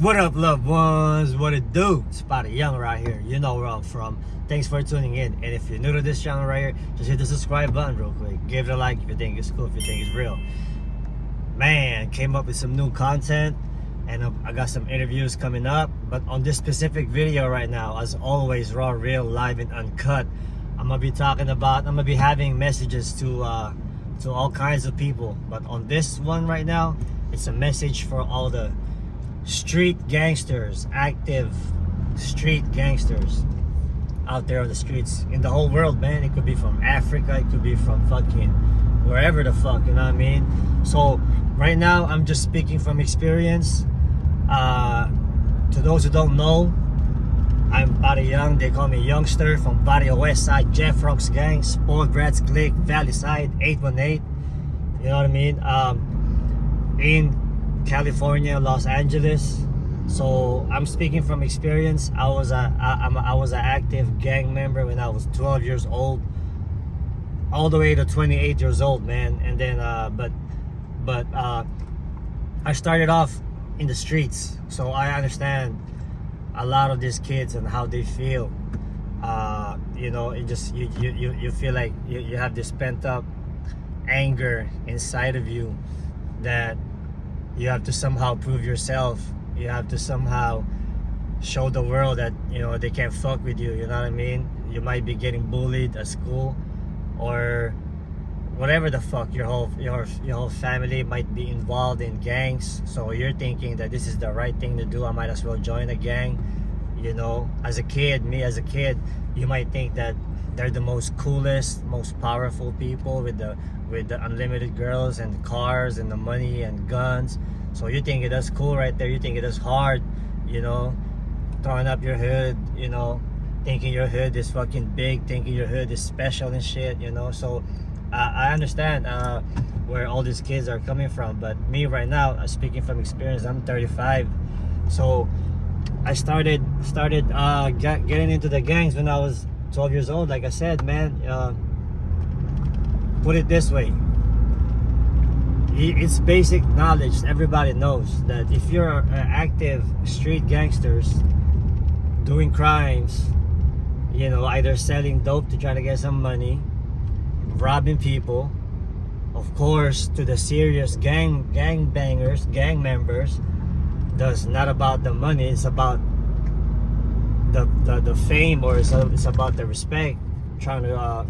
What up, loved ones? What it do? Spotty Young right here. You know where I'm from. Thanks for tuning in. And if you're new to this channel right here, just hit the subscribe button real quick. Give it a like if you think it's cool, if you think it's real. Man, came up with some new content, and I got some interviews coming up. But on this specific video right now, as always, raw, real, live, and uncut, I'm gonna be having messages to all kinds of people. But on this one right now, it's a message for all the street gangsters, active street gangsters out there on the streets in the whole world, man. It could be from Africa, it could be from fucking wherever the fuck, you know what I mean? So right now I'm just speaking from experience. To those who don't know, I'm Barry Young. They call me Youngster from Barrio West Side, Jeff Rock's gang, Spoiled Brats Clique, Valley Side, 818. You know what I mean? In California, Los Angeles. So I'm speaking from experience. I was an active gang member when I was 12 years old, all the way to 28 years old, man. And then but I started off in the streets, so I understand a lot of these kids and how they feel. You know, it just you feel like you have this pent up anger inside of you that you have to somehow prove yourself. You have to somehow show the world that, you know, they can't fuck with you. You know what I mean? You might be getting bullied at school or whatever the fuck. Your whole family might be involved in gangs. So you're thinking that this is the right thing to do. I might as well join a gang. You know, as a kid, you might think that they're the most coolest, most powerful people with the unlimited girls and cars and the money and guns. So you think that's cool right there. You think it is hard, you know, throwing up your hood, you know, thinking your hood is fucking big, thinking your hood is special and shit, you know. So I understand where all these kids are coming from. But me right now, speaking from experience, I'm 35. So I started getting into the gangs when I was 12 years old. Like I said, man, put it this way, it's basic knowledge. Everybody knows that if you're active street gangsters doing crimes, you know, either selling dope to try to get some money, robbing people, of course, to the serious gang members, that's not about the money. It's about the fame, or it's about the respect. Trying to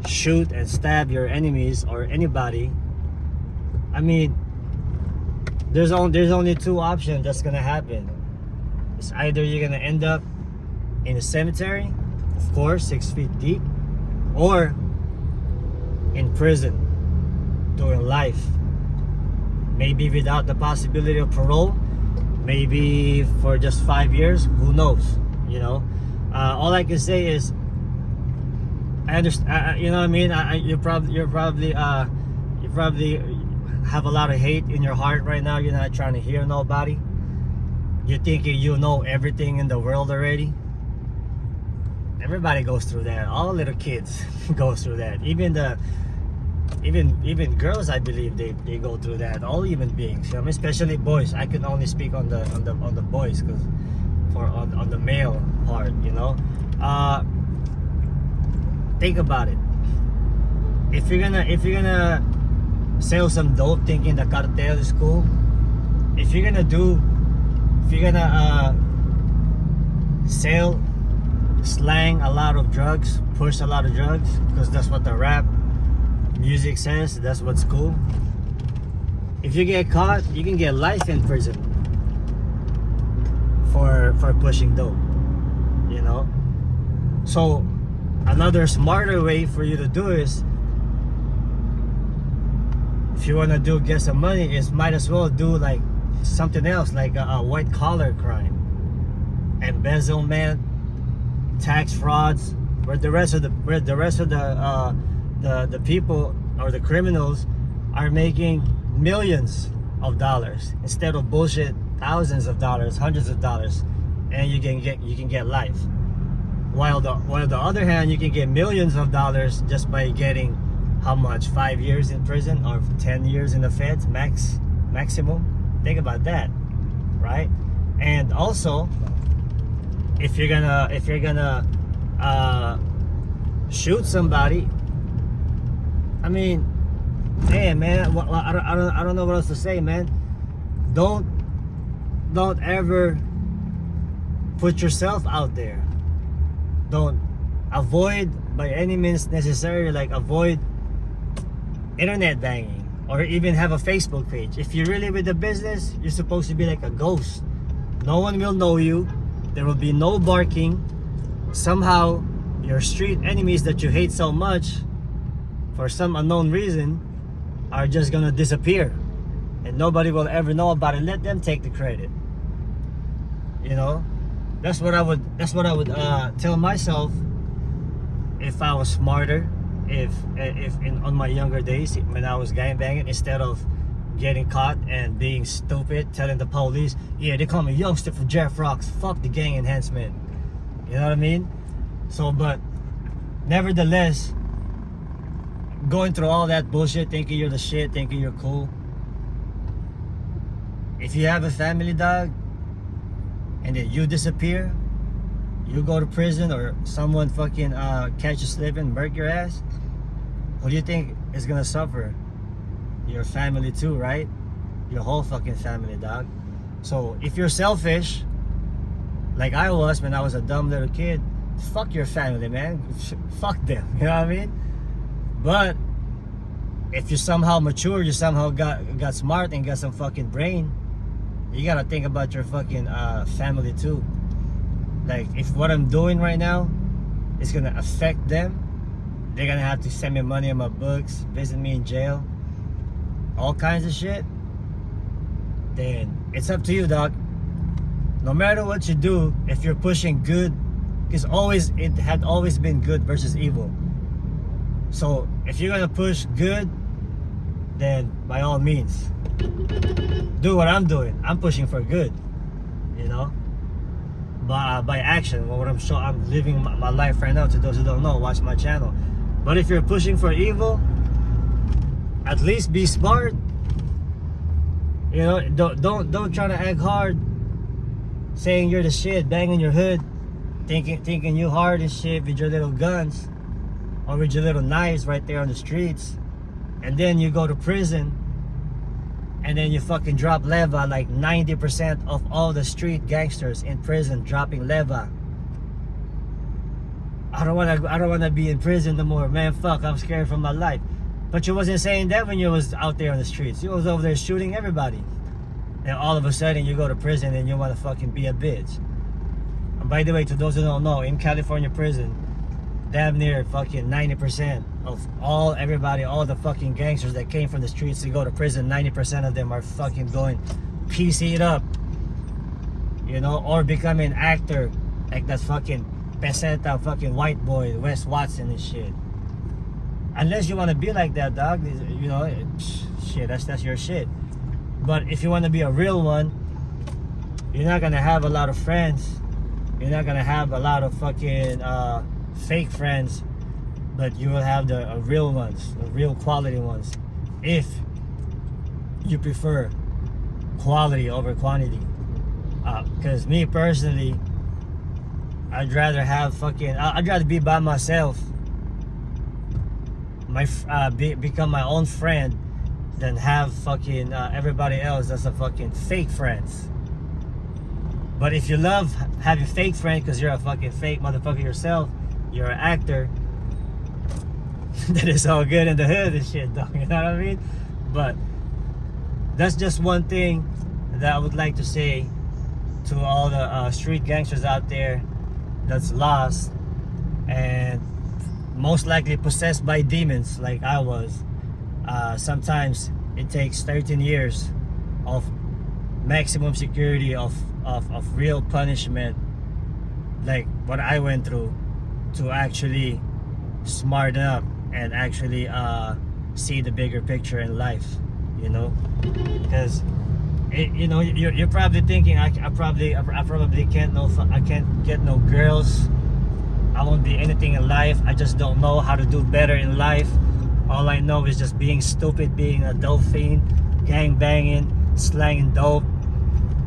shoot and stab your enemies or anybody. I mean, there's only two options that's gonna happen. It's either you're gonna end up in a cemetery, of course, 6 feet deep, or in prison doing life, maybe without the possibility of parole, maybe for just 5 years, who knows, you know. All I can say is, I understand, you know what I mean? You probably have a lot of hate in your heart right now. You're not trying to hear nobody. You're thinking you know everything in the world already. Everybody goes through that. All little kids go through that. Even girls, I believe they go through that. All human beings, you know, especially boys. I can only speak on the boys, because on the male part, you know. Think about it. If you're gonna sell some dope thinking the cartel is cool, if you're gonna sell, slang a lot of drugs, push a lot of drugs, because that's what the rap music says, that's what's cool. If you get caught, you can get life in prison for pushing dope, you know. So another smarter way for you to do is, if you want to get some money, is might as well do like something else, like a white collar crime, embezzlement, tax frauds, where the rest of the people or the criminals are making millions of dollars instead of bullshit thousands of dollars, hundreds of dollars, and you can get life. While the other hand, you can get millions of dollars just by getting how much? 5 years in prison or 10 years in the feds maximum. Think about that, right? And also, if you're gonna shoot somebody, I mean, damn, man, I don't know what else to say, man. Don't ever put yourself out there. Don't avoid by any means necessary, like avoid internet banging or even have a Facebook page. If you're really with the business, you're supposed to be like a ghost. No one will know you. There will be no barking. Somehow your street enemies that you hate so much for some unknown reason are just gonna disappear and nobody will ever know about it. Let them take the credit. You know, that's what I would tell myself if I was smarter, if on my younger days when I was gangbanging, instead of getting caught and being stupid, telling the police, yeah, they call me youngster for Jeff Rocks, fuck the gang enhancement. You know what I mean? So, but nevertheless, going through all that bullshit, thinking you're the shit, thinking you're cool. If you have a family, dog, and then you disappear, you go to prison, or someone fucking catch you slipping, murk your ass, who do you think is gonna suffer? Your family too, right? Your whole fucking family, dog. So if you're selfish, like I was when I was a dumb little kid, fuck your family, man. Fuck them, you know what I mean? But if you somehow mature, you somehow got smart and got some fucking brain, you gotta think about your fucking family too. Like, if what I'm doing right now is gonna affect them, they're gonna have to send me money on my books, visit me in jail, all kinds of shit, then it's up to you, dog. No matter what you do, if you're pushing good, because it had always been good versus evil. So if you're gonna push good, then by all means, do what I'm doing. I'm pushing for good, you know, by action. What I'm living my life right now. To those who don't know, watch my channel. But if you're pushing for evil, at least be smart. You know, don't try to act hard, saying you're the shit, banging your hood, thinking you hard and shit with your little guns or with your little knives right there on the streets, and then you go to prison, and then you fucking drop leva, like 90% of all the street gangsters in prison dropping leva. I don't wanna be in prison no more, man. Fuck, I'm scared for my life. But you wasn't saying that when you was out there on the streets. You was over there shooting everybody. And all of a sudden you go to prison and you wanna fucking be a bitch. And by the way, to those who don't know, in California prison, damn near fucking 90% of all the fucking gangsters that came from the streets to go to prison, 90% of them are fucking going PC it up, you know, or becoming an actor like that fucking peseta fucking white boy Wes Watson and shit. Unless you want to be like that, dog, you know, shit, that's your shit. But if you want to be a real one, you're not gonna have a lot of friends. You're not gonna have a lot of fucking fake friends, but you will have the real ones, the real quality ones, if you prefer quality over quantity. Because me personally, I'd rather be by myself, become my own friend, than have fucking everybody else that's a fucking fake friends. But if you love having fake friends because you're a fucking fake motherfucker yourself, you're an actor, then it's all good in the hood and shit, dog. You know what I mean? But that's just one thing that I would like to say to all the street gangsters out there that's lost and most likely possessed by demons like I was. Sometimes it takes 13 years of maximum security, of real punishment, like what I went through, to actually smarten up and actually see the bigger picture in life, you know. Because you know, you're probably thinking, I probably can't get no girls, I won't be anything in life, I just don't know how to do better in life. All I know is just being stupid, being a dope fiend, gang banging, slanging dope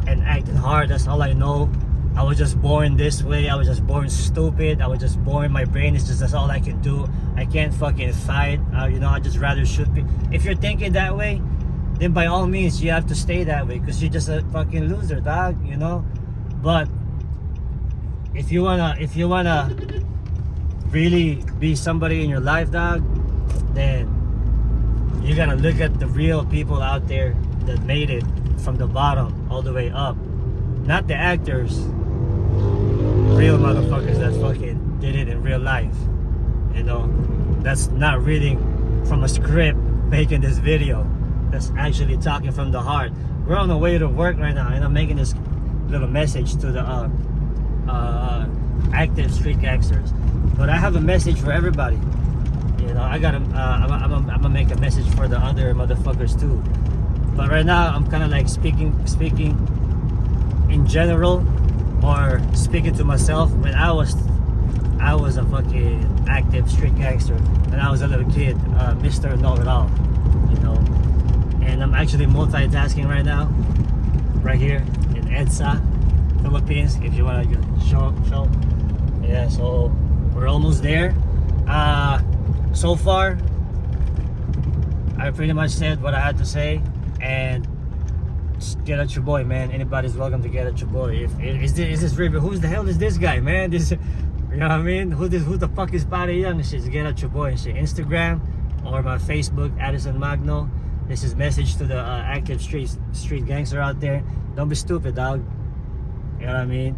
and acting hard. That's all I know. I was just born this way. I was just born stupid. I was just born, my brain is just, that's all I can do. I can't fucking fight. You know, I just rather shoot people. If you're thinking that way, then by all means you have to stay that way, because you're just a fucking loser, dog, you know. But if you wanna really be somebody in your life, dog, then you gotta look at the real people out there that made it from the bottom all the way up. Not the actors, real motherfuckers that fucking did it in real life. You know, that's not reading from a script making this video. That's actually talking from the heart. We're on the way to work right now, and I'm making this little message to the active street gangsters. But I have a message for everybody. You know, I'm gonna make a message for the other motherfuckers too. But right now, I'm kind of like speaking in general, or speaking to myself. When I was a fucking active street gangster when I was a little kid, Mr. Know-It-All, you know. And I'm actually multitasking right now, right here in EDSA, Philippines. If you wanna show. Yeah, so we're almost there. So far, I pretty much said what I had to say, and just get at your boy, man. Anybody's welcome to get at your boy. Is this River? Who's the hell is this guy, man? This, you know what I mean? Who the fuck is Body Young and shit? Just get at your boy and shit. Instagram or my Facebook, Addison Magno. This is message to the active street gangster out there. Don't be stupid, dog. You know what I mean?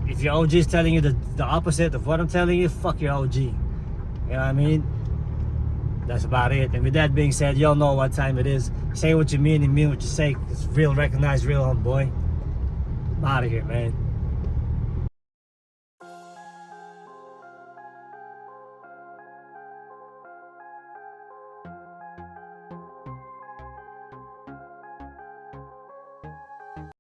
If your OG is telling you the opposite of what I'm telling you, fuck your OG. You know what I mean? That's about it. And with that being said, y'all know what time it is. Say what you mean and mean what you say. It's real, recognize real, homeboy. I'm out of here, man.